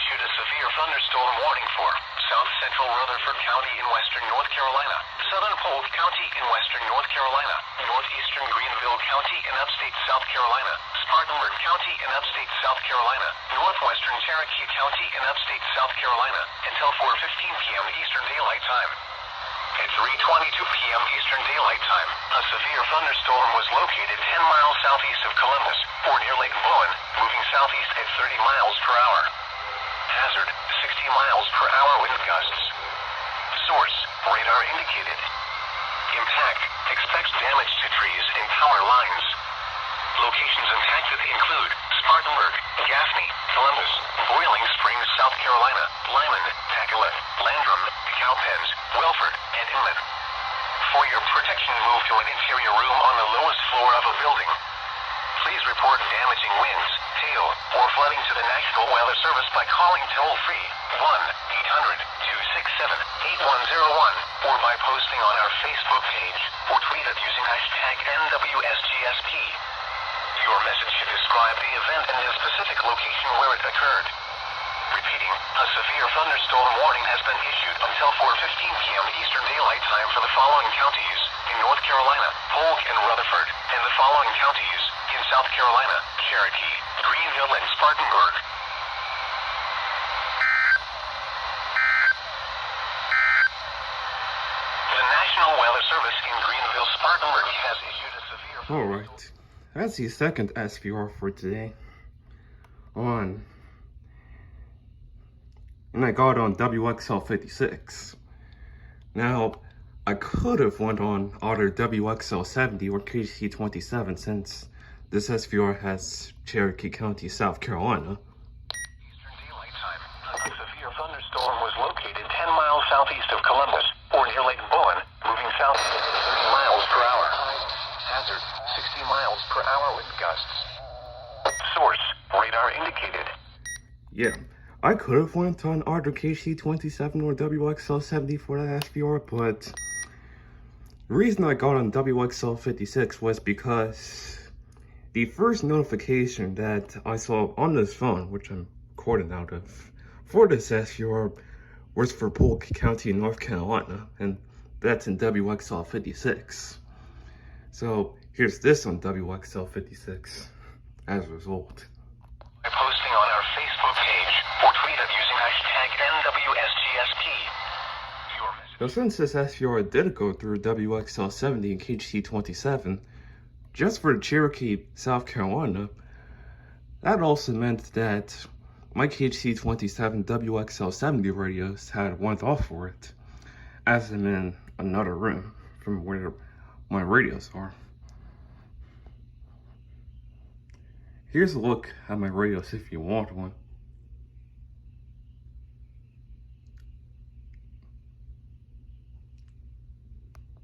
issued a severe thunderstorm warning for south central Rutherford County in western North Carolina, southern Polk County in western North Carolina, northeastern Greenville County in upstate South Carolina, Spartanburg County in upstate South Carolina, northwestern Cherokee County in upstate South Carolina, until 4:15 p.m. Eastern Daylight Time. At 3:22 p.m. Eastern Daylight Time, a severe thunderstorm was located 10 miles southeast of Columbus, or near Lake Bowen, moving southeast at 30 miles per hour. Hazard, 60 miles per hour wind gusts. Source, radar indicated. Impact, expects damage to trees and power lines. Locations impacted include Spartanburg, Gaffney, Columbus, Boiling Springs, South Carolina, Lyman, Tacoma, Landrum, Cowpens, Welford, and Inman. For your protection, move to an interior room on the lowest floor of a building. Please report damaging winds, hail, or flooding to the National Weather Service by calling toll-free 1-800-267-8101 or by posting on our Facebook page or tweet it using hashtag NWSGSP. Your message should describe the event and the specific location where it occurred. Repeating, a severe thunderstorm warning has been issued until 4:15 p.m. Eastern Daylight Time for the following counties in North Carolina, Polk and Rutherford, and the following counties in South Carolina, Cherokee, Greenville, and Spartanburg. The National Weather Service in Greenville-Spartanburg has issued a severe... Alright, that's the second SVR for today. And I got on WXL56. Now, I could have went on either WXL70 or KC27 since this SVR has Cherokee County, South Carolina. Eastern Daylight Time. A severe thunderstorm was located 10 miles southeast of Columbus, or near Lake Bowen, moving southeast at 30 miles per hour. Hazard, 60 miles per hour wind gusts. Source, radar indicated. Yeah, I could have went on either KC27 or WXL70 for that SVR, but the reason I got on WXL56 was because the first notification that I saw on this phone, which I'm recording out of, for this SVR was for Polk County, North Carolina, and that's in WXL56. So here's this on WXL56 as a result. By posting on our Facebook page or tweet it using hashtag NWSGSP. So since this SVR did go through WXL70 and KC27, just for Cherokee, South Carolina, that also meant that my KC27 WXL70 radios had went off for it, as I'm in another room from where my radios are. Here's a look at my radios if you want one.